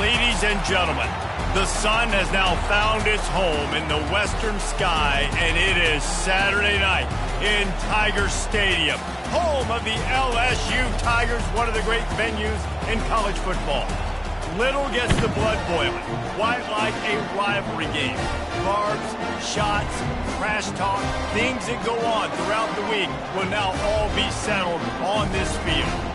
Ladies and gentlemen, the sun has now found its home in the western sky, and it is Saturday night in Tiger Stadium, home of the LSU Tigers, one of the great venues in college football. Little gets the blood boiling, quite like a rivalry game. Carbs, shots, trash talk, things that go on throughout the week will now all be settled on this field.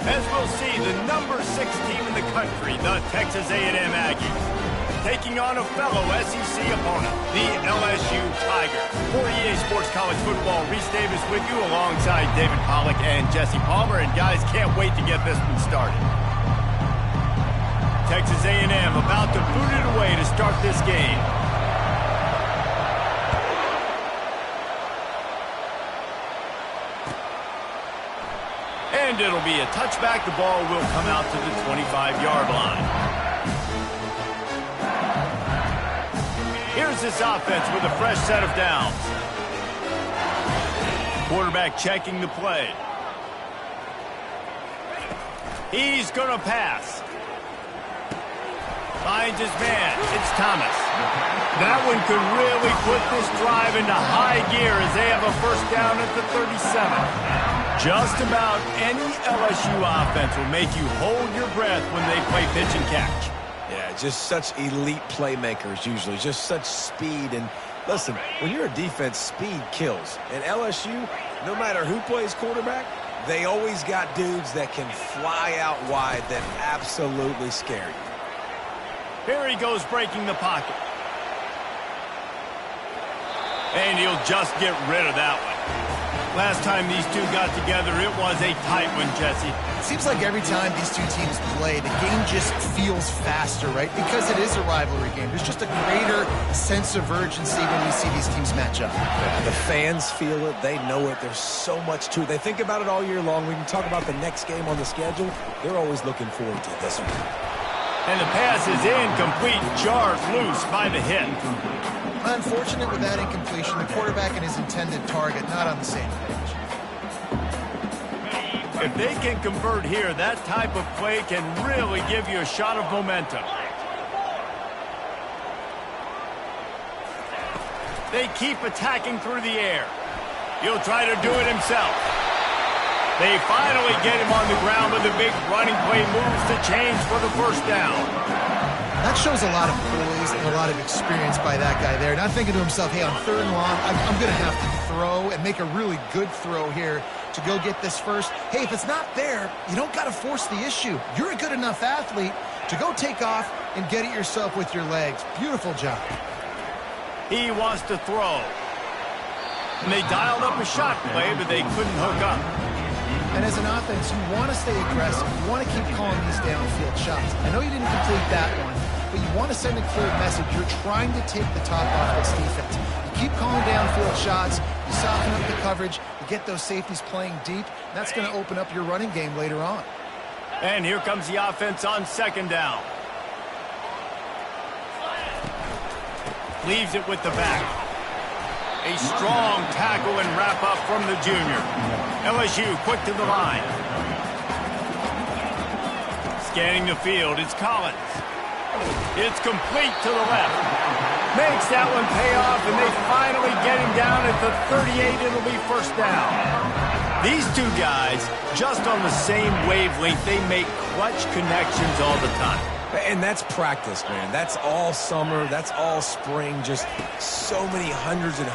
As we'll see, the number 6 team in the country, the Texas A&M Aggies, taking on a fellow SEC opponent, the LSU Tigers. For EA Sports College Football, Reese Davis with you alongside David Pollack and Jesse Palmer. And guys, can't wait to get this one started. Texas A&M about to boot it away to start this game. And it'll be a touchback. The ball will come out to the 25-yard line. Here's this offense with a fresh set of downs. Quarterback checking the play. He's going to pass. Finds his man. It's Thomas. That one could really put this drive into high gear as they have a first down at the 37. Just about any LSU offense will make you hold your breath when they play pitch and catch. Yeah, just such elite playmakers usually, just such speed. And listen, when you're a defense, speed kills. And LSU, no matter who plays quarterback, they always got dudes that can fly out wide that absolutely scare you. Here he goes breaking the pocket. And he'll just get rid of that one. Last time these two got together, it was a tight one, Jesse. It seems like every time these two teams play, the game just feels faster, right? Because it is a rivalry game. There's just a greater sense of urgency when we see these teams match up. Yeah, the fans feel it. They know it. There's so much to it. They think about it all year long. We can talk about the next game on the schedule. They're always looking forward to this one. And the pass is incomplete, jarred loose by the hit. Unfortunate with that incompletion, the quarterback and his intended target not on the same page. If they can convert here, that type of play can really give you a shot of momentum. They keep attacking through the air. He'll try to do it himself. They finally get him on the ground with a big running play, moves the chains for the first down. That shows a lot of poise and a lot of experience by that guy there. Not thinking to himself, hey, on 3rd and long, I'm going to have to throw and make a really good throw here to go get this first. Hey, if it's not there, you don't got to force the issue. You're a good enough athlete to go take off and get it yourself with your legs. Beautiful job. He wants to throw. And they dialed up a shot play, but they couldn't hook up. And as an offense, you want to stay aggressive. You want to keep calling these downfield shots. I know you didn't complete that one, but you want to send a clear message. You're trying to take the top off this defense. You keep calling downfield shots. You soften up the coverage. You get those safeties playing deep. That's going to open up your running game later on. And here comes the offense on 2nd down. Leaves it with the back. A strong tackle and wrap-up from the junior. LSU quick to the line. Scanning the field, it's Collins. It's complete to the left. Makes that one pay off, and they finally get him down at the 38. It'll be first down. These two guys, just on the same wavelength, they make clutch connections all the time. And that's practice, man. That's all summer. That's all spring. Just so many hundreds and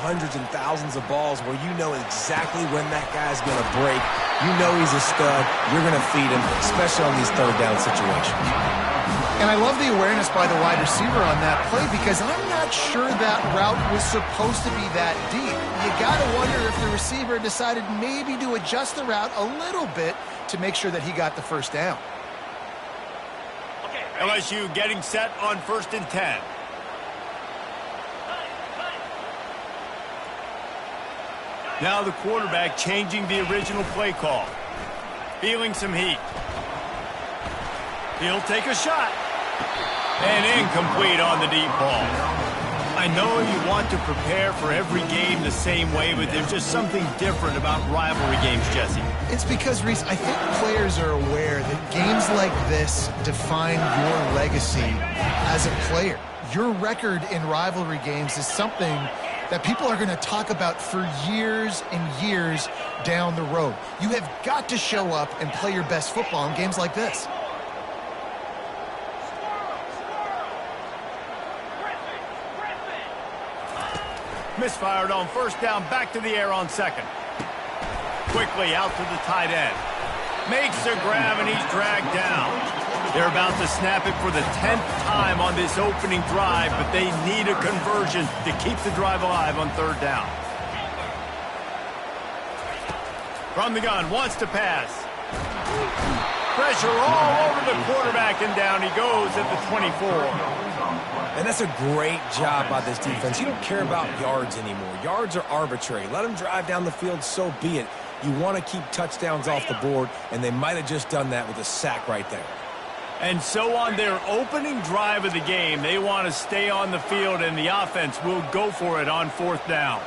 thousands of balls where you know exactly when that guy's going to break. You know he's a stud. You're going to feed him, especially on these 3rd down situations. And I love the awareness by the wide receiver on that play because I'm not sure that route was supposed to be that deep. You got to wonder if the receiver decided maybe to adjust the route a little bit to make sure that he got the first down. LSU getting set on 1st and 10. Now the quarterback changing the original play call. Feeling some heat. He'll take a shot. And incomplete on the deep ball. I know you want to prepare for every game the same way, but there's just something different about rivalry games, Jesse. It's because, Reese, I think players are aware that games like this define your legacy as a player. Your record in rivalry games is something that people are going to talk about for years and years down the road. You have got to show up and play your best football in games like this. Misfired on first down, back to the air on second. Quickly out to the tight end. Makes a grab and he's dragged down. They're about to snap it for the 10th time on this opening drive, but they need a conversion to keep the drive alive on third down. From the gun, wants to pass. Pressure all over the quarterback, and down he goes at the 24. And that's a great job by this defense. You don't care about yards anymore. Yards are arbitrary. Let them drive down the field, so be it. You want to keep touchdowns off the board, and they might have just done that with a sack right there. And so on their opening drive of the game, they want to stay on the field, and the offense will go for it on fourth down.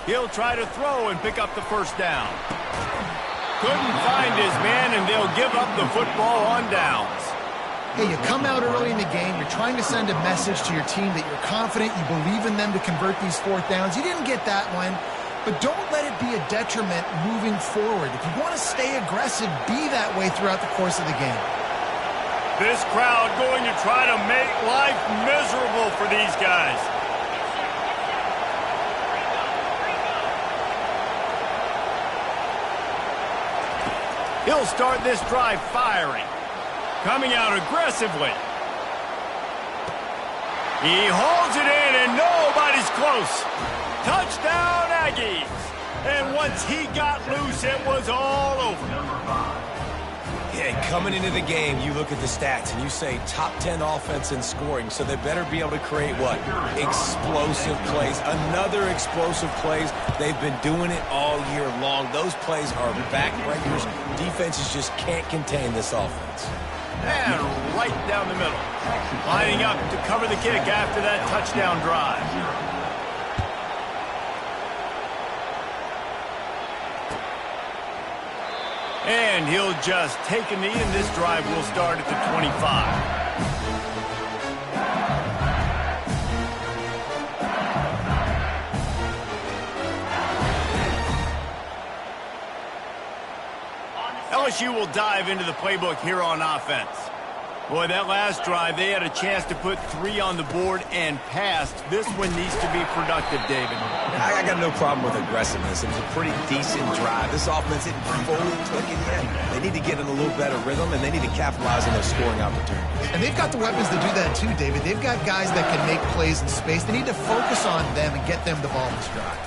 He'll try to throw and pick up the first down. Couldn't find his man, and they'll give up the football on downs. Hey, you come out early in the game, you're trying to send a message to your team that you're confident, you believe in them to convert these fourth downs. You didn't get that one, but don't let it be a detriment moving forward. If you want to stay aggressive, be that way throughout the course of the game. This crowd going to try to make life miserable for these guys. He'll start this drive firing. Coming out aggressively. He holds it in, and nobody's close. Touchdown, Aggies. And once he got loose, it was all over. Yeah, coming into the game, you look at the stats, and you say top 10 offense in scoring, so they better be able to create what? Explosive plays. Another explosive plays. They've been doing it all year long. Those plays are backbreakers. Defenses just can't contain this offense. And right down the middle. Lining up to cover the kick after that touchdown drive. And he'll just take a knee, and this drive will start at the 25. LSU will dive into the playbook here on offense. Boy, that last drive, they had a chance to put 3 on the board and passed. This one needs to be productive, David. I got no problem with aggressiveness. It was a pretty decent drive. This offense isn't fully clicking yet. They need to get in a little better rhythm, and they need to capitalize on those scoring opportunities. And they've got the weapons to do that too, David. They've got guys that can make plays in space. They need to focus on them and get them the ball this drive.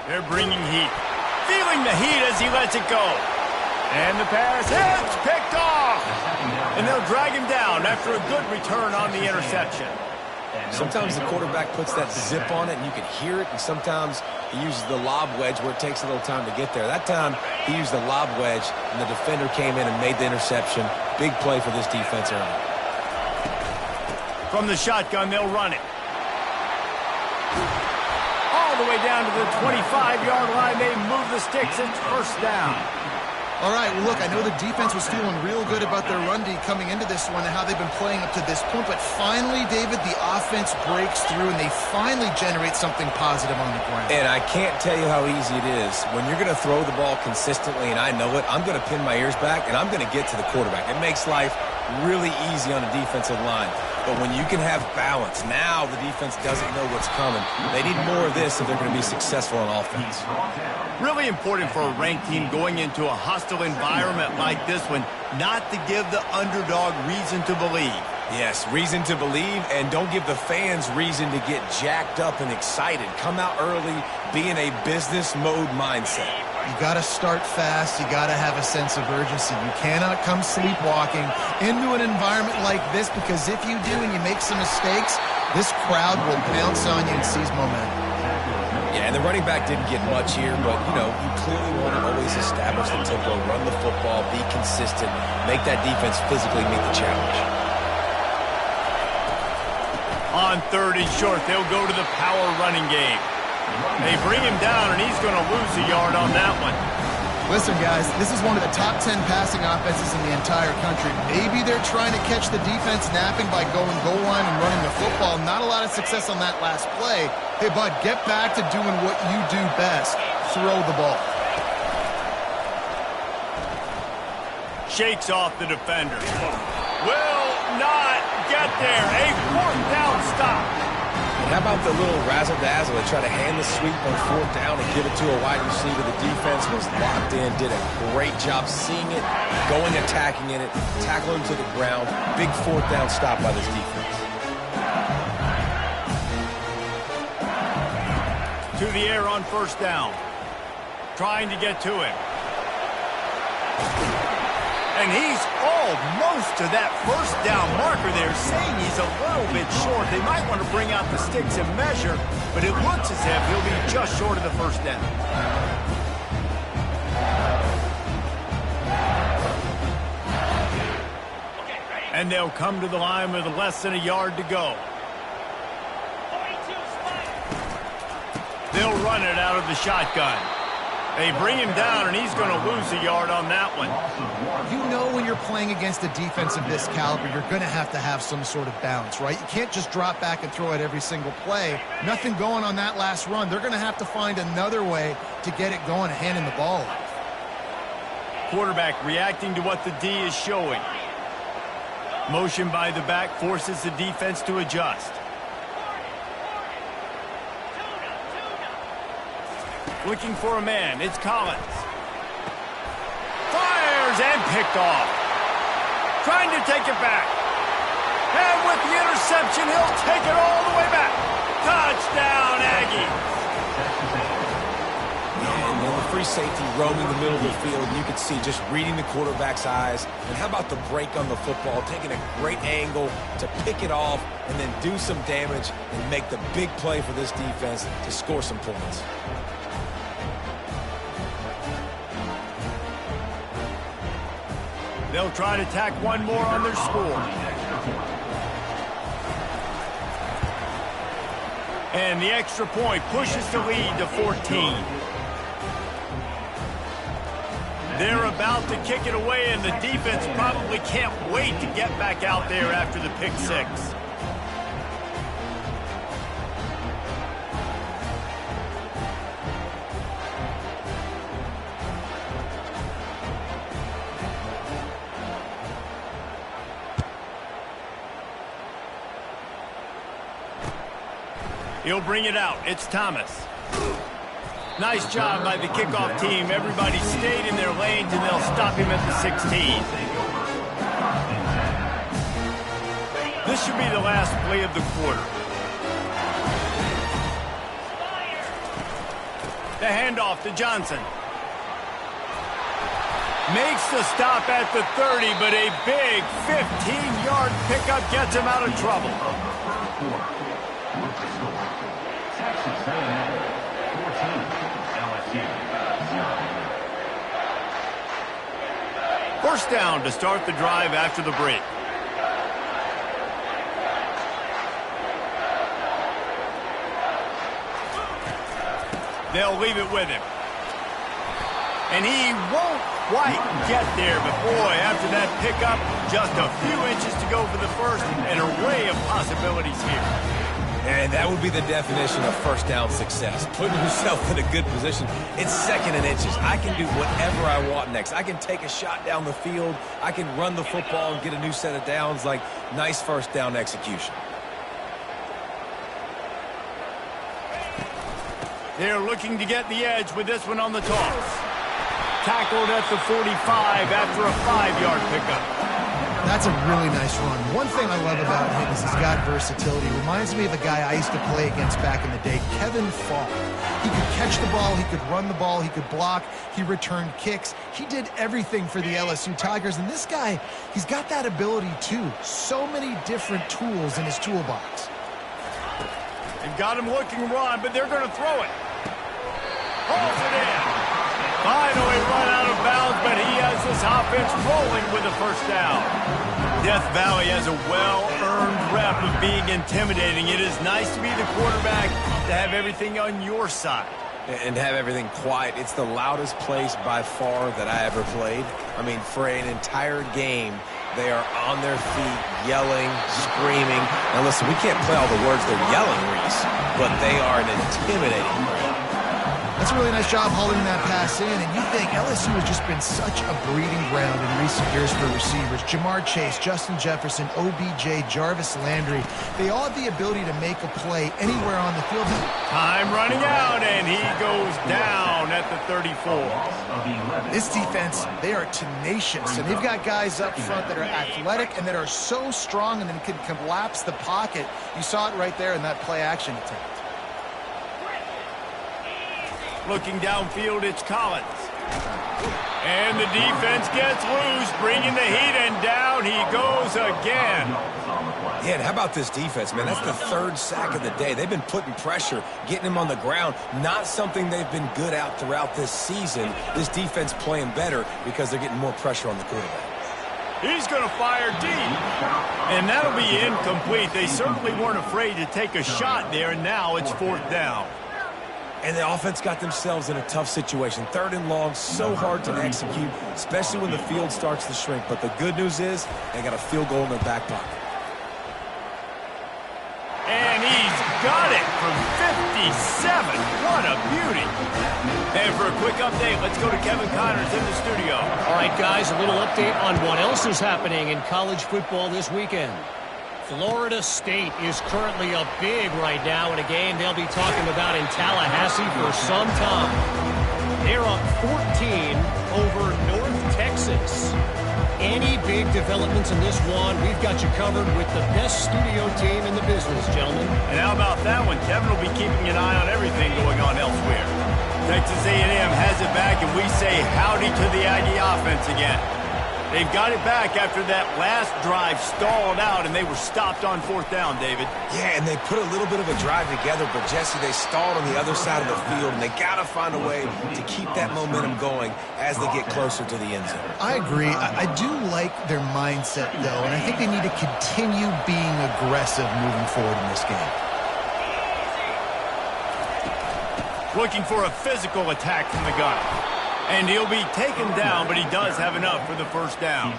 They're bringing heat. Feeling the heat as he lets it go. And the pass, it's picked off. And they'll drag him down after a good return on the interception. Sometimes the quarterback puts that zip on it, and you can hear it, and sometimes he uses the lob wedge where it takes a little time to get there. That time, he used the lob wedge, and the defender came in and made the interception. Big play for this defense early. From the shotgun, they'll run it. All the way down to the 25-yard line. They move the sticks. It's first down. All right, well, look, I know the defense was feeling real good about their run D coming into this one and how they've been playing up to this point, but finally, David, the offense breaks through and they finally generate something positive on the ground. And I can't tell you how easy it is. When you're going to throw the ball consistently, and I know it, I'm going to pin my ears back, and I'm going to get to the quarterback. It makes life really easy on a defensive line. But when you can have balance, now the defense doesn't know what's coming. They need more of this if they're going to be successful on offense. Really important for a ranked team going into a hostile environment like this one, not to give the underdog reason to believe. Yes, reason to believe, and don't give the fans reason to get jacked up and excited. Come out early, be in a business mode mindset. You got to start fast. You got to have a sense of urgency. You cannot come sleepwalking into an environment like this, because if you do and you make some mistakes, this crowd will pounce on you and seize momentum. Yeah, and the running back didn't get much here, but, you know, you clearly want to always is establish the tempo, run the football, be consistent, make that defense physically meet the challenge. On 3rd and short, they'll go to the power running game. They bring him down, and he's going to lose a yard on that one. Listen, guys, this is one of the top 10 passing offenses in the entire country. Maybe they're trying to catch the defense napping by going goal line and running the football. Not a lot of success on that last play. Hey, bud, get back to doing what you do best. Throw the ball. Shakes off the defender. Will not get there. A 4th down stop. How about the little razzle-dazzle? They try to hand the sweep on 4th down and give it to a wide receiver. The defense was locked in, did a great job seeing it, going, attacking in it, tackling to the ground. Big 4th down stop by this defense. To the air on 1st down. Trying to get to him. And he's almost to that 1st down marker there, saying he's a little bit short. They might want to bring out the sticks and measure, but it looks as if he'll be just short of the 1st down. And they'll come to the line with less than a yard to go. They'll run it out of the shotgun. They bring him down, and he's going to lose a yard on that one. You know when you're playing against a defense of this caliber, you're going to have some sort of balance, right? You can't just drop back and throw it every single play. Nothing going on that last run. They're going to have to find another way to get it going and handing the ball off. Quarterback reacting to what the D is showing. Motion by the back forces the defense to adjust. Looking for a man. It's Collins. Fires and picked off. Trying to take it back. And with the interception, he'll take it all the way back. Touchdown, Aggie. And the free safety roaming the middle of the field, you can see just reading the quarterback's eyes. And how about the break on the football, taking a great angle to pick it off and then do some damage and make the big play for this defense to score some points. They'll try to tack one more on their score. And the extra point pushes the lead to 14. They're about to kick it away, and the defense probably can't wait to get back out there after the pick six. He'll bring it out. It's Thomas. Nice job by the kickoff team. Everybody stayed in their lanes, and they'll stop him at the 16. This should be the last play of the quarter. The handoff to Johnson. Makes the stop at the 30, but a big 15-yard pickup gets him out of trouble. First down to start the drive after the break. They'll leave it with him. And he won't quite get there, but boy, after that pickup, just a few inches to go for the first, an array of possibilities here. And that would be the definition of first down success. Putting yourself in a good position. It's second and inches. I can do whatever I want next. I can take a shot down the field. I can run the football and get a new set of downs. Like, nice first down execution. They're looking to get the edge with this one on the toss. Tackled at the 45 after a 5-yard pickup. That's a really nice run. One thing I love about him is he's got versatility. Reminds me of a guy I used to play against back in the day, Kevin Falk. He could catch the ball, he could run the ball, he could block, he returned kicks. He did everything for the LSU Tigers, and this guy, he's got that ability too. So many different tools in his toolbox. They've got him looking run, but they're going to throw it. Holds it in. Finally run this offense rolling with a first down. Death Valley has a well-earned rep of being intimidating. It is nice to be the quarterback, to have everything on your side. And have everything quiet. It's the loudest place by far that I ever played. I mean, for an entire game, they are on their feet, yelling, screaming. Now listen, we can't play all the words they're yelling, Reese, but they are an intimidating crowd. That's a really nice job hauling that pass in, and you think LSU has just been such a breeding ground in recent years for receivers. Jamar Chase, Justin Jefferson, OBJ, Jarvis Landry, they all have the ability to make a play anywhere on the field. Time running out, and he goes down at the 34. This defense, they are tenacious, and they've got guys up front that are athletic and that are so strong and then can collapse the pocket. You saw it right there in that play-action attempt. Looking downfield, it's Collins. And the defense gets loose, bringing the heat, and down he goes again. Yeah, and how about this defense, man? That's the third sack of the day. They've been putting pressure, getting him on the ground. Not something they've been good at throughout this season. This defense playing better because they're getting more pressure on the quarterback. He's going to fire deep. And that'll be incomplete. They certainly weren't afraid to take a shot there, and now it's fourth down. And the offense got themselves in a tough situation. Third and long, so hard to execute, especially when the field starts to shrink. But the good news is they got a field goal in their back pocket. And he's got it from 57. What a beauty. And for a quick update, let's go to Kevin Connors in the studio. All right, guys, a little update on what else is happening in college football this weekend. Florida State is currently up big right now in a game they'll be talking about in Tallahassee for some time. They're up 14 over North Texas. Any big developments in this one, we've got you covered with the best studio team in the business, gentlemen. And how about that one? Kevin will be keeping an eye on everything going on elsewhere. Texas A&M has it back, and we say howdy to the Aggie offense again. They've got it back after that last drive stalled out, and they were stopped on fourth down, David. Yeah, and they put a little bit of a drive together, but, Jesse, they stalled on the other side of the field, and they got to find a way to keep that momentum going as they get closer to the end zone. I agree. I do like their mindset, though, and I think they need to continue being aggressive moving forward in this game. Looking for a physical attack from the gun. And he'll be taken down, but he does have enough for the first down.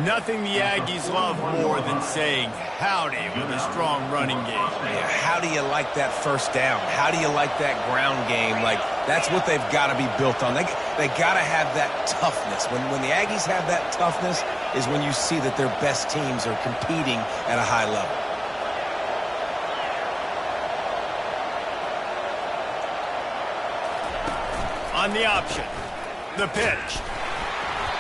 Nothing the Aggies love more than saying howdy with a strong running game. Yeah, how do you like that first down? How do you like that ground game? Like, that's what they've got to be built on. They got to have that toughness. When the Aggies have that toughness is when you see that their best teams are competing at a high level. On the option. The pitch.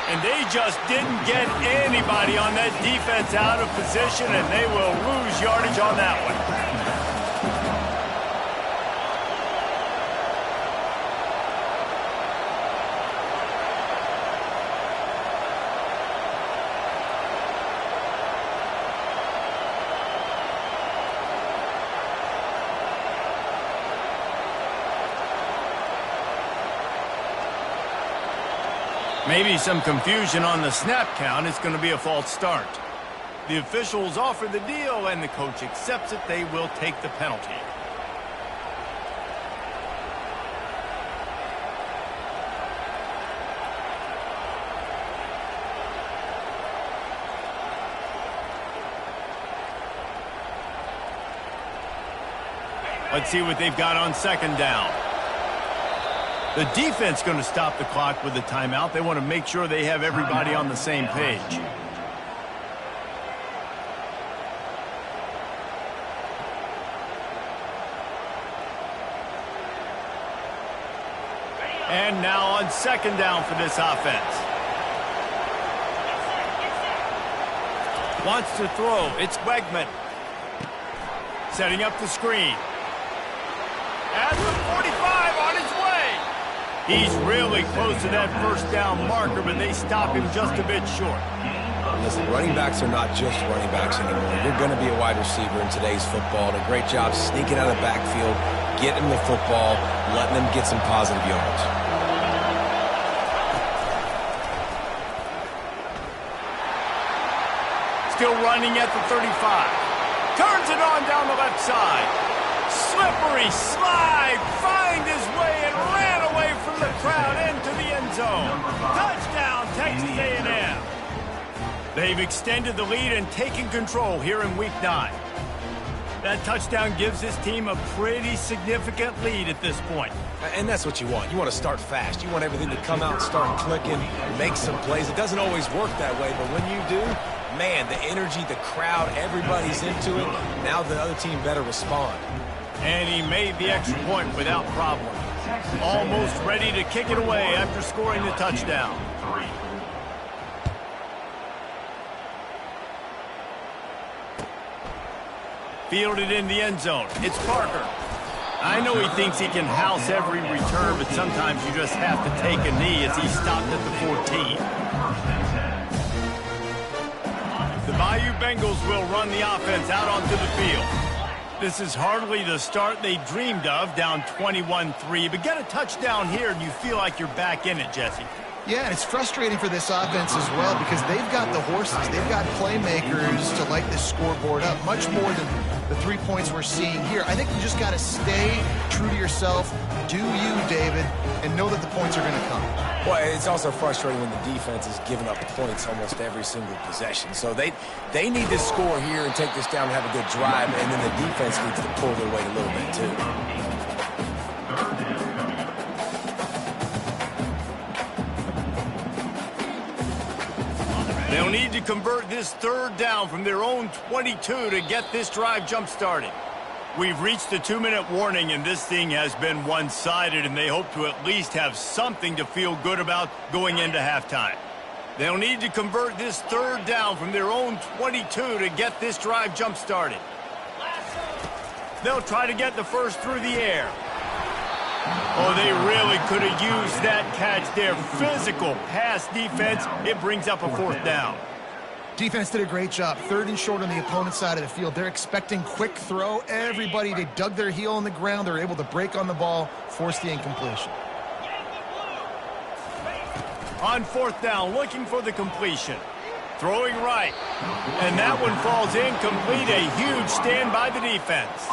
And they just didn't get anybody on that defense out of position, and they will lose yardage on that one. Maybe some confusion on the snap count. It's going to be a false start. The officials offer the deal, and the coach accepts it. They will take the penalty. Let's see what they've got on second down. The defense going to stop the clock with a timeout. They want to make sure they have everybody on the same page. And now on second down for this offense. Wants to throw. It's Wegman. Setting up the screen. At the 45 on his way. He's really close to that first down marker, but they stop him just a bit short. Listen, running backs are not just running backs anymore. You're going to be a wide receiver in today's football. And a great job sneaking out of the backfield, getting the football, letting them get some positive yards. Still running at the 35. Turns it on down the left side. Slippery slide. Find his way and ran away from the crowd into the end zone. Touchdown, Texas A&M. They've extended the lead and taken control here in Week 9. That touchdown gives his team a pretty significant lead at this point. And that's what you want. You want to start fast. You want everything to come out and start clicking, make some plays. It doesn't always work that way, but when you do, man, the energy, the crowd, everybody's into it. Now the other team better respond. And he made the extra point without problem. Almost ready to kick it away after scoring the touchdown. Fielded in the end zone. It's Parker. I know he thinks he can house every return, but sometimes you just have to take a knee as he stopped at the 14. The Bayou Bengals will run the offense out onto the field. This is hardly the start they dreamed of, down 21-3, but get a touchdown here and you feel like you're back in it, Jesse. Yeah, and it's frustrating for this offense as well because they've got the horses. They've got playmakers to light this scoreboard up, much more than the 3 points we're seeing here. I think you just got to stay true to yourself, do you, David, and know that the points are going to come. Well, it's also frustrating when the defense is giving up points almost every single possession. So they need to score here and take this down and have a good drive, and then the defense needs to pull their weight a little bit too. They'll need to convert this third down from their own 22 to get this drive jump-started. We've reached the 2-minute warning, and this thing has been one-sided, and they hope to at least have something to feel good about going into halftime. They'll need to convert this third down from their own 22 to get this drive jump-started. They'll try to get the first through the air. Oh, they really could have used that catch there. Physical pass defense. It brings up a fourth down. Defense did a great job. 3rd and short on the opponent's side of the field. They're expecting quick throw. Everybody, they dug their heel in the ground. They're able to break on the ball, force the incompletion. On 4th down, looking for the completion. Throwing right. And that one falls incomplete. A huge stand by the defense.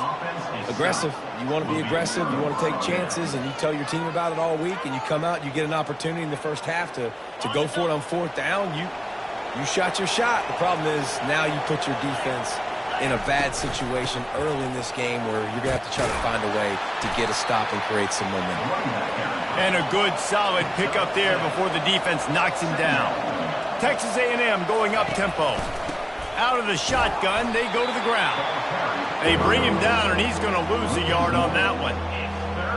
Aggressive. You want to be aggressive. You want to take chances, and you tell your team about it all week, and you come out, you get an opportunity in the first half to go for it on 4th down. You shot your shot. The problem is now you put your defense in a bad situation early in this game where you're going to have to try to find a way to get a stop and create some momentum. And a good, solid pickup there before the defense knocks him down. Texas A&M going up-tempo. Out of the shotgun, they go to the ground. They bring him down, and he's going to lose a yard on that one.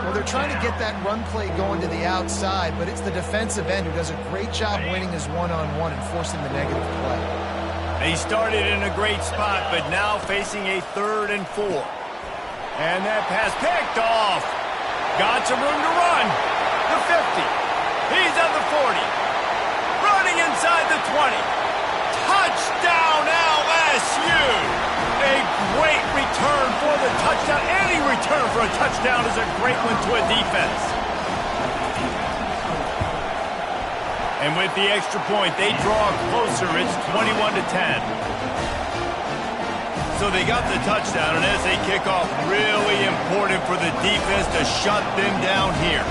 Well, they're trying to get that run play going to the outside, but it's the defensive end who does a great job winning his one-on-one and forcing the negative play. They started in a great spot, but now facing a 3rd and 4. And that pass picked off. Got some room to run. The 50. He's at the 40. Running inside the 20. Touchdown LSU! A great return for the touchdown. Any return for a touchdown is a great one to a defense. And with the extra point, they draw closer. It's 21-10. So they got the touchdown, and as they kick off, really important for the defense to shut them down here.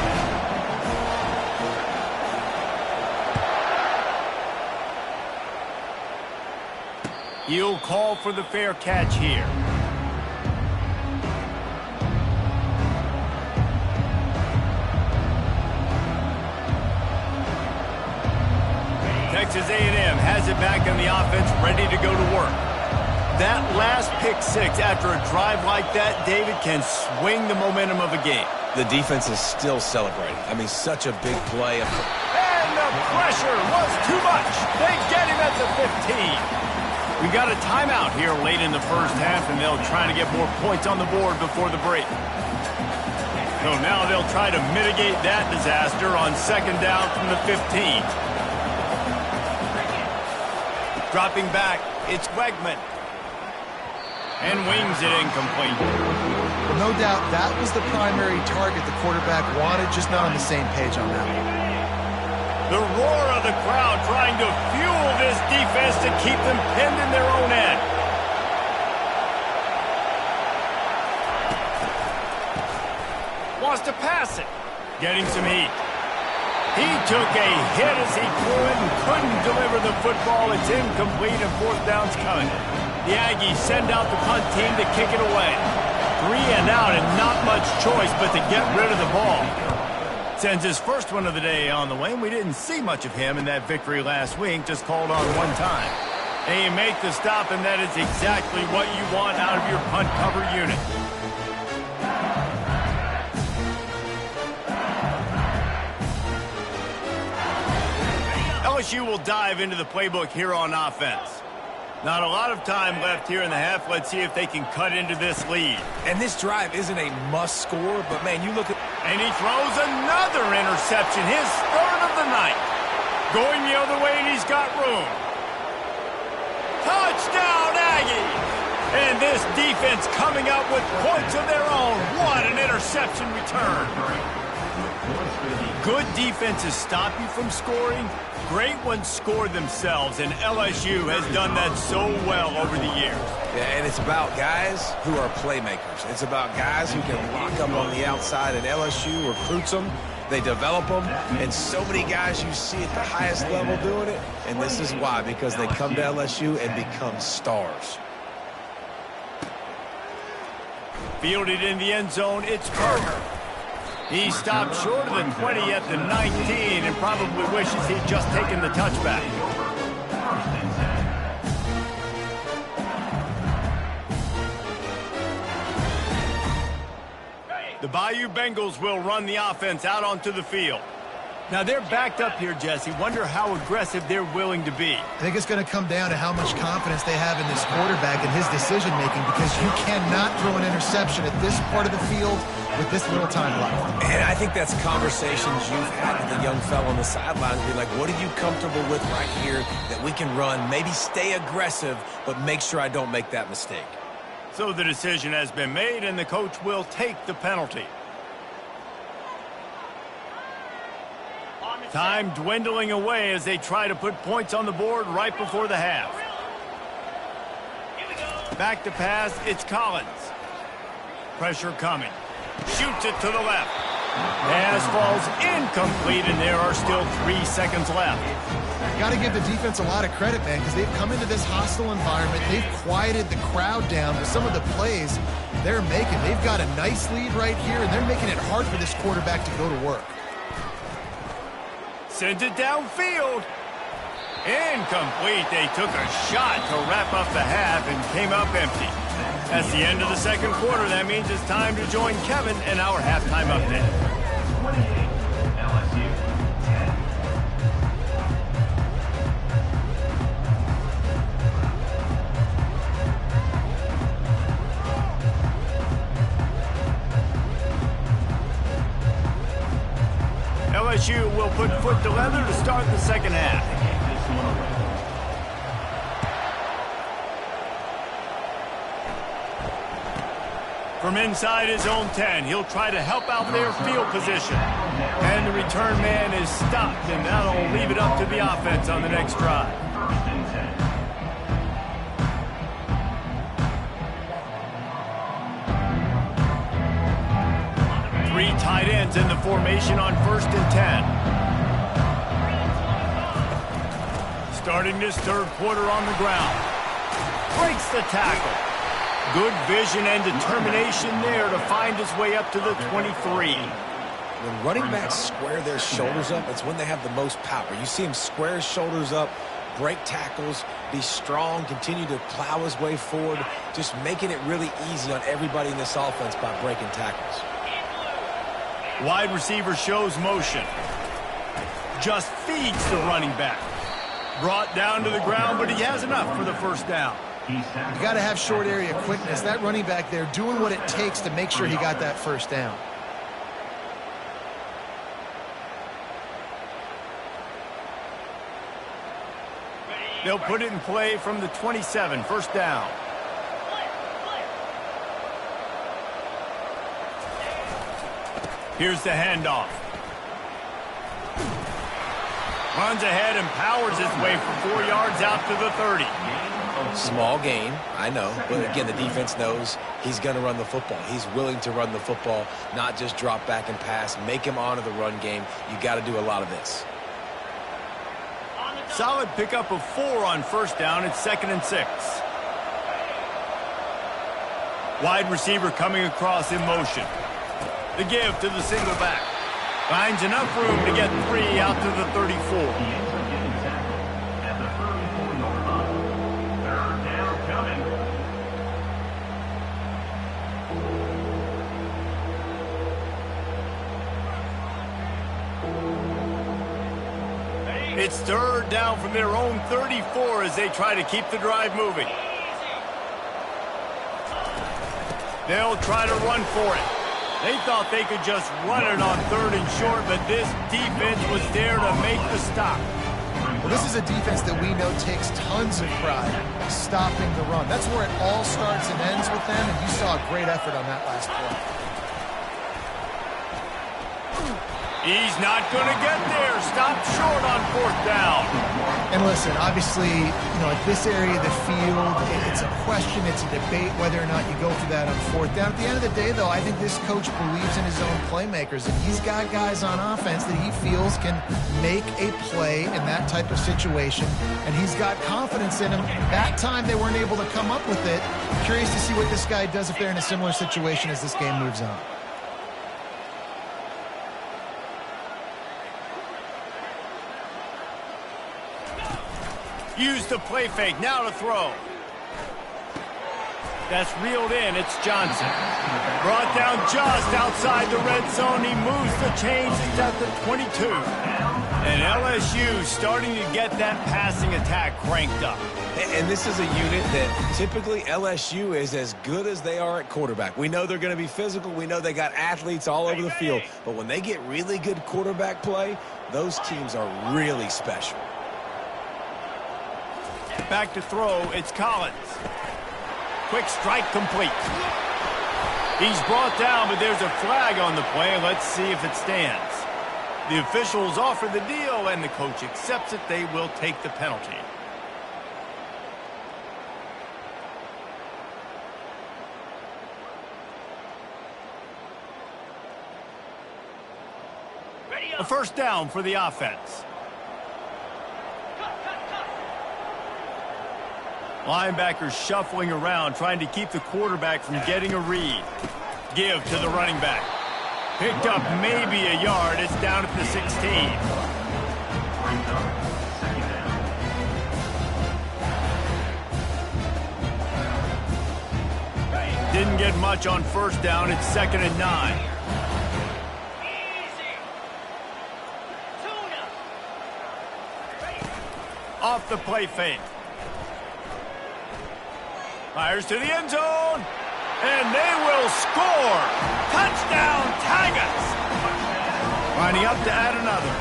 He'll call for the fair catch here. Texas A&M has it back on the offense, ready to go to work. That last pick six after a drive like that, David, can swing the momentum of a game. The defense is still celebrating. I mean, such a big play. And the pressure was too much. They get him at the 15. We got a timeout here late in the first half, and they'll try to get more points on the board before the break. So now they'll try to mitigate that disaster on 2nd down from the 15. Dropping back, it's Wegman. And wings it incomplete. Well, no doubt that was the primary target the quarterback wanted, just not on the same page on that one. The roar of the crowd trying to fuel this defense to keep them pinned in their own end. Wants to pass it. Getting some heat. He took a hit as he threw it and couldn't deliver the football. It's incomplete and fourth down's coming. The Aggies send out the punt team to kick it away. 3 and out and not much choice but to get rid of the ball. Sends his first one of the day on the way, and we didn't see much of him in that victory last week, just called on one time. And you make the stop, and that is exactly what you want out of your punt cover unit. LSU will dive into the playbook here on offense. Not a lot of time left here in the half. Let's see if they can cut into this lead. And this drive isn't a must score, but man, you look at... And he throws another interception, his third of the night. Going the other way, and he's got room. Touchdown, Aggie! And this defense coming up with points of their own. What an interception return. Good defenses stop you from scoring. Great ones score themselves, and LSU has done that so well over the years. Yeah, and it's about guys who are playmakers. It's about guys who can lock up on the outside, and LSU recruits them. They develop them, and so many guys you see at the highest level doing it, and this is why, because they come to LSU and become stars. Fielded in the end zone, it's Carter. He stopped short of the 20 at the 19 and probably wishes he'd just taken the touchback. The Bayou Bengals will run the offense out onto the field. Now they're backed up here, Jesse. Wonder how aggressive they're willing to be. I think it's going to come down to how much confidence they have in this quarterback and his decision-making, because you cannot throw an interception at this part of the field with this little time left. And I think that's conversations you've had with the young fellow on the sidelines. Be like, what are you comfortable with right here that we can run? Maybe stay aggressive, but make sure I don't make that mistake. So the decision has been made, and the coach will take the penalty. Time dwindling away as they try to put points on the board right before the half. Back to pass, it's Collins. Pressure coming. Shoots it to the left. Pass falls incomplete, and there are still 3 seconds left. Got to give the defense a lot of credit, man, because they've come into this hostile environment. They've quieted the crowd down with some of the plays they're making. They've got a nice lead right here, and they're making it hard for this quarterback to go to work. Sends it downfield. Incomplete. They took a shot to wrap up the half and came up empty. That's the end of the second quarter. That means it's time to join Kevin in our halftime update. LSU will put foot to leather to start the second half. From inside his own 10, he'll try to help out their field position. And the return man is stopped, and that'll leave it up to the offense on the next drive. Three tight ends in the formation on 1st and 10. Starting this third quarter on the ground. Breaks the tackle. Good vision and determination there to find his way up to the 23. When running backs square their shoulders up, it's when they have the most power. You see him square his shoulders up, break tackles, be strong, continue to plow his way forward, just making it really easy on everybody in this offense by breaking tackles. Wide receiver shows motion. Just feeds the running back. Brought down to the ground, but he has enough for the first down. You got to have short area quickness. That running back there doing what it takes to make sure he got that first down. They'll put it in play from the 27, first down. Here's the handoff. Runs ahead and powers his way for 4 yards out to the 30. Small gain, I know. But again, the defense knows he's going to run the football. He's willing to run the football, not just drop back and pass. Make him honor the run game. You got to do a lot of this. Solid pickup of 4 on first down. It's 2nd and 6. Wide receiver coming across in motion. The give to the single back. Finds enough room to get 3 out to the 34. It's 3rd down from their own 34 as they try to keep the drive moving. They'll try to run for it. They thought they could just run it on 3rd and short, but this defense was there to make the stop. Well, this is a defense that we know takes tons of pride stopping the run. That's where it all starts and ends with them, and you saw a great effort on that last play. He's not going to get there. Stopped short on 4th down. And listen, obviously, at this area of the field, it's a question, it's a debate whether or not you go for that on 4th down. At the end of the day, though, I think this coach believes in his own playmakers, and he's got guys on offense that he feels can make a play in that type of situation, and he's got confidence in them. That time, they weren't able to come up with it. Curious to see what this guy does if they're in a similar situation as this game moves on. Use the play fake. Now to throw. That's reeled in. It's Johnson. Brought down just outside the red zone. He moves the chains. It's at the 22. And LSU starting to get that passing attack cranked up. And this is a unit that typically LSU is as good as they are at quarterback. We know they're going to be physical. We know they got athletes all over the field. But when they get really good quarterback play, those teams are really special. Back to throw, it's Collins. Quick strike complete. He's brought down, but there's a flag on the play. Let's see if it stands. The officials offer the deal, and the coach accepts it. They will take the penalty. A 1st down for the offense. Linebackers shuffling around, trying to keep the quarterback from getting a read. Give to the running back. Picked up maybe a yard. It's down at the 16. Didn't get much on 1st down. It's 2nd and 9. Off the play fake. Fires to the end zone, and they will score. Touchdown, Tigers. Lining up to add another.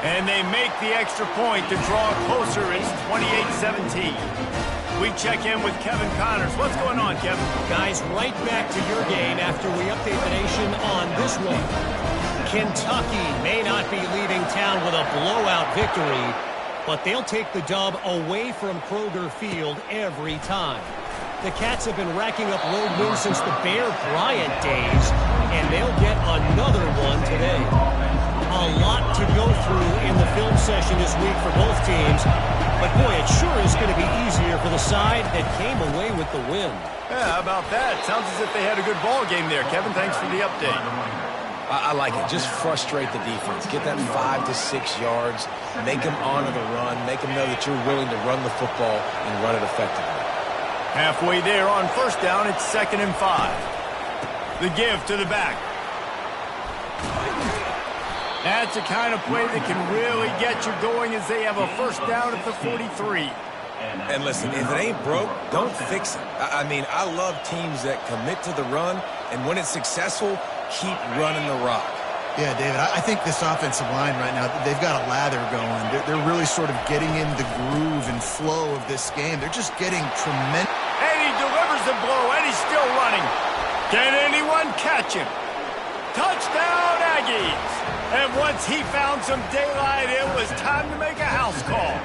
And they make the extra point to draw closer. It's 28-17. We check in with Kevin Connors. What's going on, Kevin? Guys, right back to your game after we update the nation on this one. Kentucky may not be leaving town with a blowout victory, but they'll take the dub away from Kroger Field every time. The Cats have been racking up road wins since the Bear Bryant days, and they'll get another one today. A lot to go through in the film session this week for both teams, but boy, it sure is going to be easier for the side that came away with the win. Yeah, how about that? Sounds as if they had a good ball game there. Kevin, thanks for the update. I like it. Just frustrate the defense. Get that 5 to 6 yards. Make them honor the run. Make them know that you're willing to run the football and run it effectively. Halfway there on 1st down, it's 2nd and 5. The give to the back. That's the kind of play that can really get you going as they have a 1st down at the 43. And listen, if it ain't broke, don't fix it. I mean, I love teams that commit to the run, and when it's successful, keep running the rock. Yeah, David, I think this offensive line right now, they've got a lather going. They're really sort of getting in the groove and flow of this game. They're just getting tremendous. And he delivers the blow, and he's still running. Can anyone catch him? Touchdown! Touchdown, Aggies! And once he found some daylight, it was time to make a house call.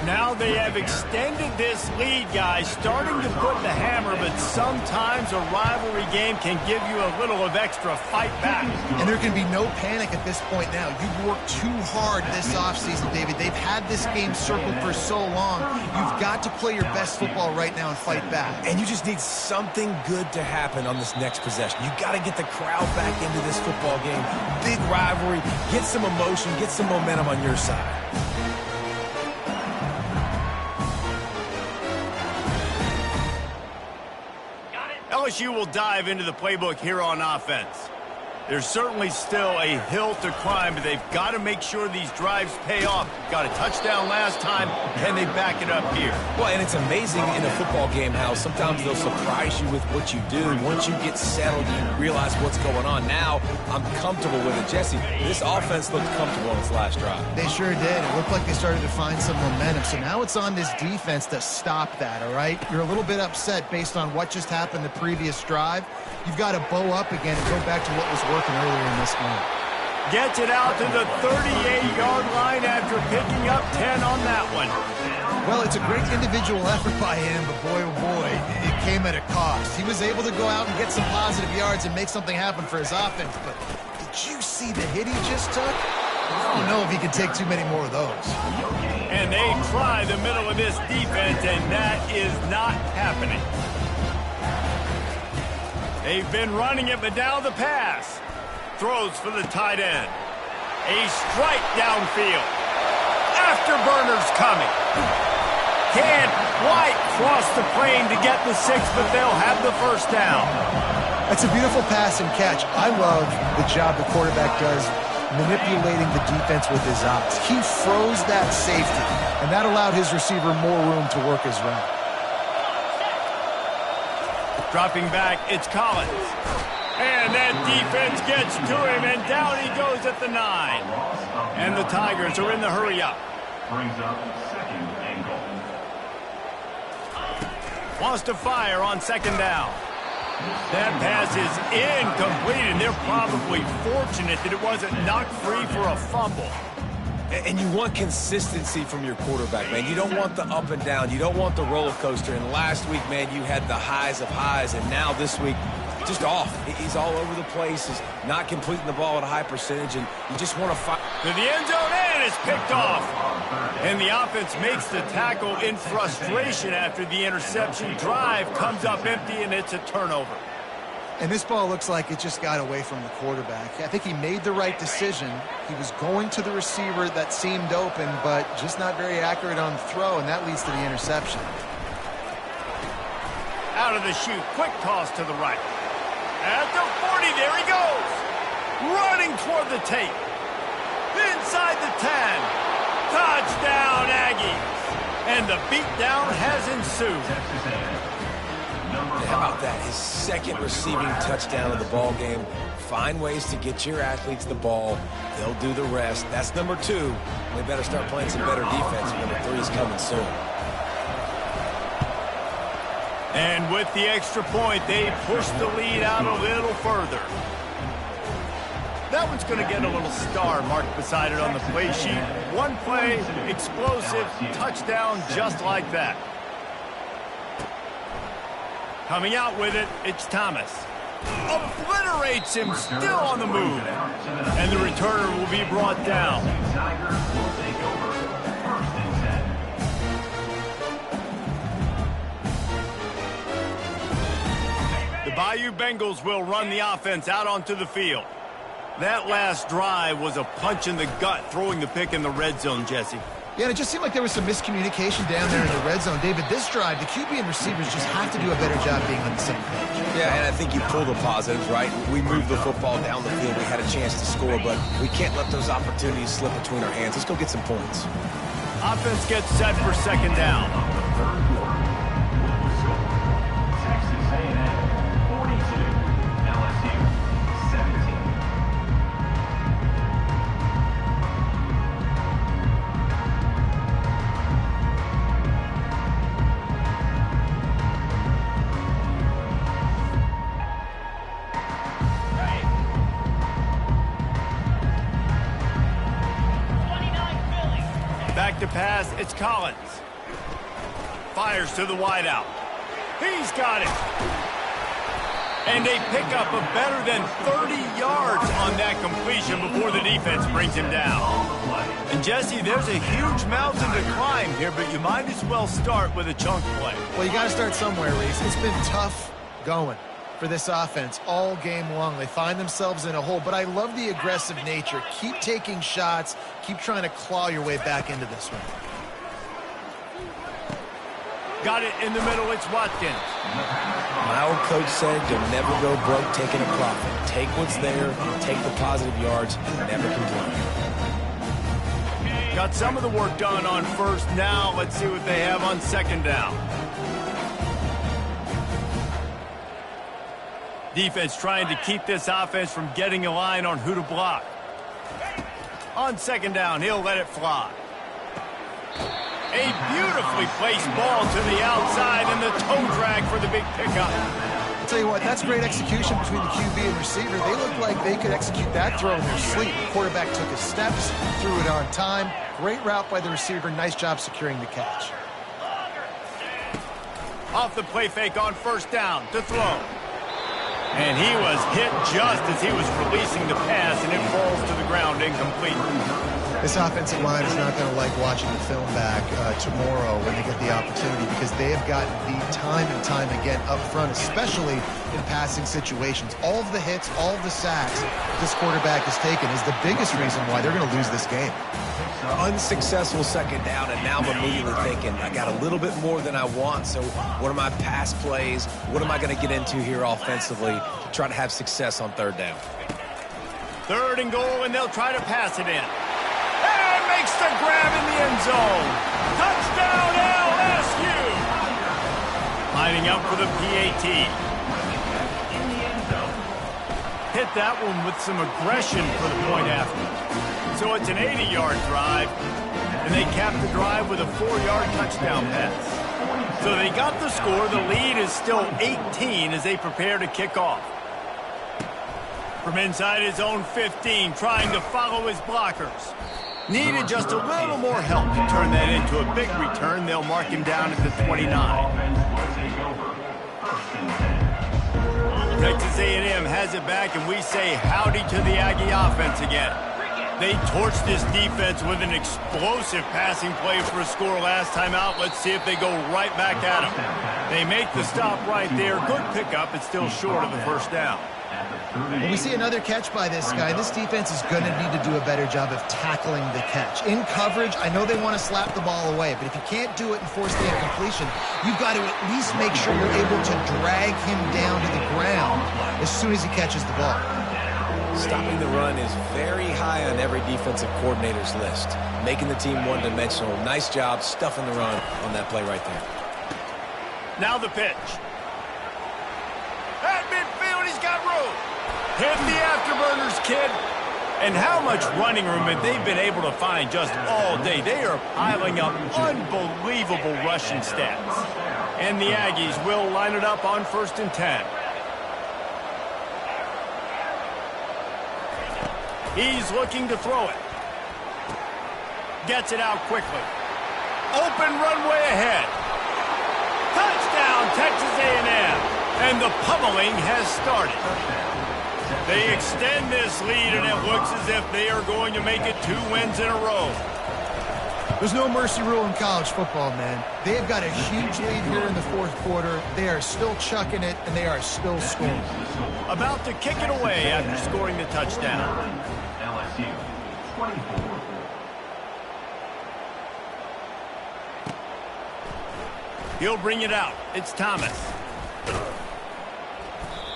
Now they have extended this lead, guys, starting to put the hammer, but sometimes a rivalry game can give you a little of extra fight back. And there can be no panic at this point now. You've worked too hard this offseason, David. They've had this game circled for so long. You've got to play your best football right now and fight back. And you just need something good to happen on this next possession. You got to get the crowd back into this football game. Big rivalry. Get some emotion. Get some momentum on your side. LSU will dive into the playbook here on offense. There's certainly still a hill to climb, but they've got to make sure these drives pay off. Got a touchdown last time, and they back it up here. Well, and it's amazing in a football game how sometimes they'll surprise you with what you do. Once you get settled, you realize what's going on. Now, I'm comfortable with it. Jesse, this offense looked comfortable on its last drive. They sure did. It looked like they started to find some momentum. So now it's on this defense to stop that, all right? You're a little bit upset based on what just happened the previous drive. You've got to bow up again and go back to what was working earlier in this game. Gets it out to the 38-yard line after picking up 10 on that one. Well, it's a great individual effort by him, but boy, oh boy, it came at a cost. He was able to go out and get some positive yards and make something happen for his offense, but did you see the hit he just took? I don't know if he can take too many more of those. And they try the middle of this defense, and that is not happening. They've been running it, but now the pass. Throws for the tight end. A strike downfield. Afterburner's coming. Can't quite cross the plane to get the 6, but they'll have the first down. That's a beautiful pass and catch. I love the job the quarterback does manipulating the defense with his eyes. He froze that safety, and that allowed his receiver more room to work his route. Dropping back, it's Collins. And that defense gets to him, and down he goes at the 9. And the Tigers are in the hurry-up. Brings up second and goal. Wants to fire on second down. That pass is incomplete, and they're probably fortunate that it wasn't knocked free for a fumble. And you want consistency from your quarterback, man. You don't want the up and down. You don't want the roller coaster. And last week, man, you had the highs of highs. And now this week, just off. He's all over the place. He's not completing the ball at a high percentage. And you just want to fight. To the end zone, and it's picked off. And the offense makes the tackle in frustration after the interception. Drive comes up empty, and it's a turnover. And this ball looks like it just got away from the quarterback. I think he made the right decision. He was going to the receiver that seemed open, but just not very accurate on the throw, and that leads to the interception. Out of the chute, quick toss to the right. At the 40, there he goes. Running toward the tape. Inside the 10. Touchdown, Aggies. And the beatdown has ensued. How about that? His second receiving touchdown of the ball game. Find ways to get your athletes the ball. They'll do the rest. That's number 2. They better start playing some better defense. Number 3 is coming soon. And with the extra point, they push the lead out a little further. That one's going to get a little star marked beside it on the play sheet. One play, explosive, touchdown just like that. Coming out with it, it's Thomas. Obliterates him, still on the move. And the returner will be brought down. The Bayou Bengals will run the offense out onto the field. That last drive was a punch in the gut, throwing the pick in the red zone, Jesse. Yeah, and it just seemed like there was some miscommunication down there in the red zone. David, this drive, the QB and receivers just have to do a better job being on the same page. Yeah, and I think you pull the positives, right? We moved the football down the field. We had a chance to score, but we can't let those opportunities slip between our hands. Let's go get some points. Offense gets set for second down. Texas A&M 42, LSU 17. to pass. It's Collins. Fires to the wideout. He's got it. And they pick up a better than 30 yards on that completion before the defense brings him down. And Jesse, there's a huge mountain to climb here, but you might as well start with a chunk play. Well, you got to start somewhere, Reese. It's been tough going for this offense all game long. They find themselves in a hole, but I love the aggressive nature. Keep taking shots. Keep trying to claw your way back into this one. Got it in the middle. It's Watkins. My old coach said you'll never go broke taking a profit. Take what's there, take the positive yards, and never complain. Got some of the work done on first. Now let's see what they have on second down. Defense trying to keep this offense from getting a line on who to block. On second down, he'll let it fly. A beautifully placed ball to the outside and the toe drag for the big pickup. I'll tell you what, that's great execution between the QB and receiver. They look like they could execute that throw in their sleep. The quarterback took his steps, threw it on time. Great route by the receiver. Nice job securing the catch. Off the play fake on first down to throw. And he was hit just as he was releasing the pass, and it falls to the ground incomplete. This offensive line is not going to like watching the film back tomorrow when they get the opportunity, because they have gotten beat time and time again up front, especially in passing situations. All of the hits, all of the sacks this quarterback has taken is the biggest reason why they're going to lose this game. Unsuccessful second down, and now I'm immediately thinking, I got a little bit more than I want, so what are my pass plays? What am I going to get into here offensively to try to have success on third down? Third and goal, and they'll try to pass it in. And makes the grab in the end zone. Touchdown, LSU! Lining up for the PAT. Hit that one with some aggression for the point after. So it's an 80-yard drive, and they cap the drive with a 4-yard touchdown pass. So they got the score. The lead is still 18 as they prepare to kick off. From inside his own 15, trying to follow his blockers. Needed just a little more help to turn that into a big return. They'll mark him down at the 29. Texas A&M has it back, and we say howdy to the Aggie offense again. They torched this defense with an explosive passing play for a score last time out. Let's see if they go right back at them. They make the stop right there. Good pickup. It's still short of the first down. When we see another catch by this guy, this defense is going to need to do a better job of tackling the catch. In coverage, I know they want to slap the ball away, but if you can't do it and force the incompletion, you've got to at least make sure you're able to drag him down to the ground as soon as he catches the ball. Stopping the run is very high on every defensive coordinator's list. Making the team one-dimensional. Nice job stuffing the run on that play right there. Now the pitch. At midfield, he's got room. Hit the afterburners, kid. And how much running room have they been able to find just all day? They are piling up unbelievable rushing stats. And the Aggies will line it up on 1st and 10. He's looking to throw it. Gets it out quickly. Open runway ahead. Touchdown, Texas A&M. And the pummeling has started. They extend this lead, and it looks as if they are going to make it 2 wins in a row. There's no mercy rule in college football, man. They've got a huge lead here in the 4th quarter. They are still chucking it, and they are still scoring. About to kick it away after scoring the touchdown. LSU 24. He'll bring it out. It's Thomas.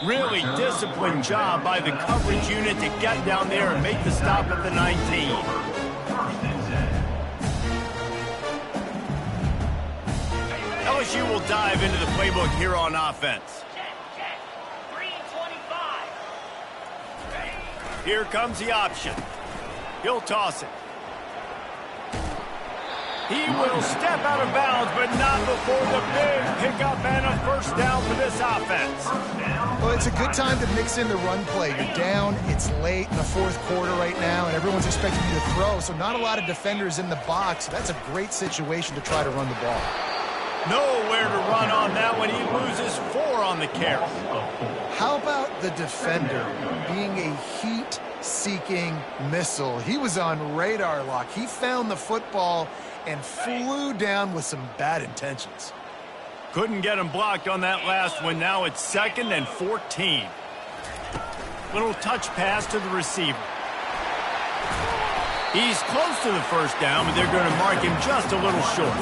Really disciplined job by the coverage unit to get down there and make the stop at the 19. LSU will dive into the playbook here on offense. Here comes the option. He'll toss it. He will step out of bounds, but not before the big pickup and a first down for this offense. Well, it's a good time to mix in the run play. You're down, it's late in the fourth quarter right now, and everyone's expecting you to throw, so not a lot of defenders in the box. That's a great situation to try to run the ball. Nowhere to run on that one. He loses 4 on the carry. How about the defender being a heat-seeking missile? He was on radar lock. He found the football and flew down with some bad intentions. Couldn't get him blocked on that last one. Now it's 2nd and 14. Little touch pass to the receiver. He's close to the first down, but they're going to mark him just a little short.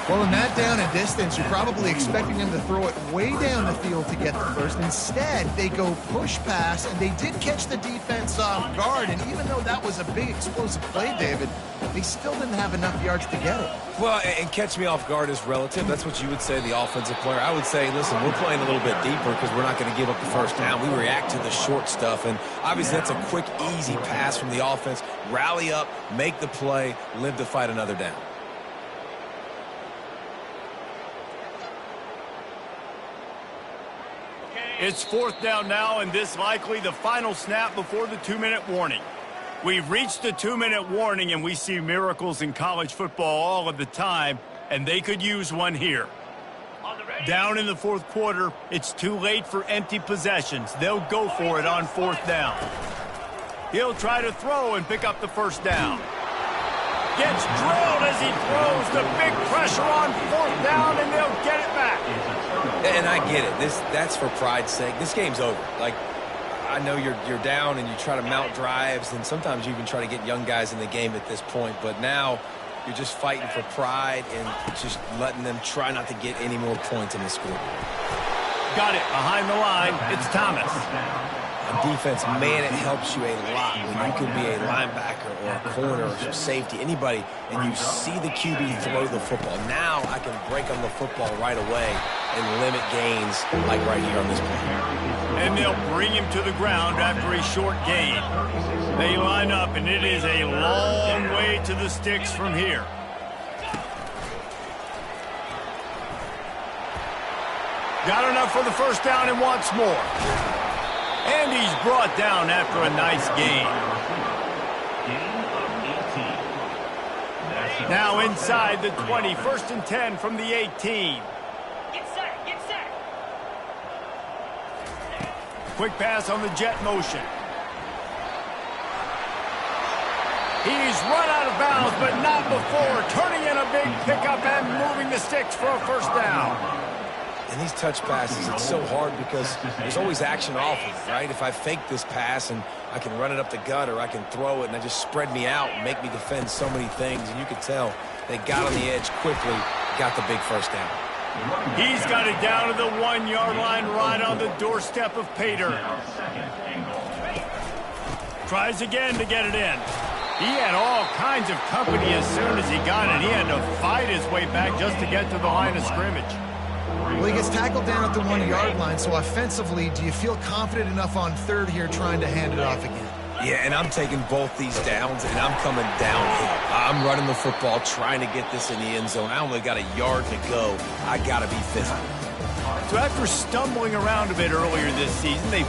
Well, in that down and distance, you're probably expecting him to throw it way down the field to get the first. Instead, they go push pass, and they did catch the defense off guard. And even though that was a big explosive play, David, they still didn't have enough yards to get it. Well, and catch me off guard is relative. That's what you would say, the offensive player. I would say, listen, we're playing a little bit deeper because we're not going to give up the first down. We react to the short stuff, and obviously that's a quick, easy pass from the offense. Rally up, make the play, live to fight another down. It's 4th down now, and this likely the final snap before the 2-minute warning. We've reached the 2-minute warning, and we see miracles in college football all of the time, and they could use one here. Down in the fourth quarter, it's too late for empty possessions. They'll go for it on 4th down. He'll try to throw and pick up the first down. Gets drilled as he throws. The big pressure on 4th down, and they'll get it back. And I get it. That's for pride's sake. This game's over. Like, I know you're down and you try to mount drives, and sometimes you even try to get young guys in the game at this point. But now you're just fighting for pride and just letting them try not to get any more points in the scoreboard. Got it behind the line. It's Thomas. On defense, man, it helps you a lot when you can be a linebacker or a corner or some safety, anybody, and you see the QB throw the football. Now I can break on the football right away and limit gains like right here on this play. And they'll bring him to the ground after a short gain. They line up, and it is a long way to the sticks from here. Got enough for the first down and wants more. And he's brought down after a nice gain. Now inside the 20, 1st and 10 from the 18. Quick pass on the jet motion. He's run out of bounds, but not before turning in a big pickup and moving the sticks for a first down. And these touch passes, it's so hard because there's always action off of it, right? If I fake this pass and I can run it up the gut or I can throw it and they just spread me out and make me defend so many things. And you could tell they got on the edge quickly, got the big first down. He's got it down to the 1-yard line right on the doorstep of Pater. Tries again to get it in. He had all kinds of company as soon as he got it. He had to fight his way back just to get to the line of scrimmage. Well, he gets tackled down at the 1-yard line, so offensively, do you feel confident enough on 3rd here trying to hand it off again? Yeah, and I'm taking both these downs, and I'm coming downhill. I'm running the football, trying to get this in the end zone. I only got a yard to go. I got to be physical. So after stumbling around a bit earlier this season, they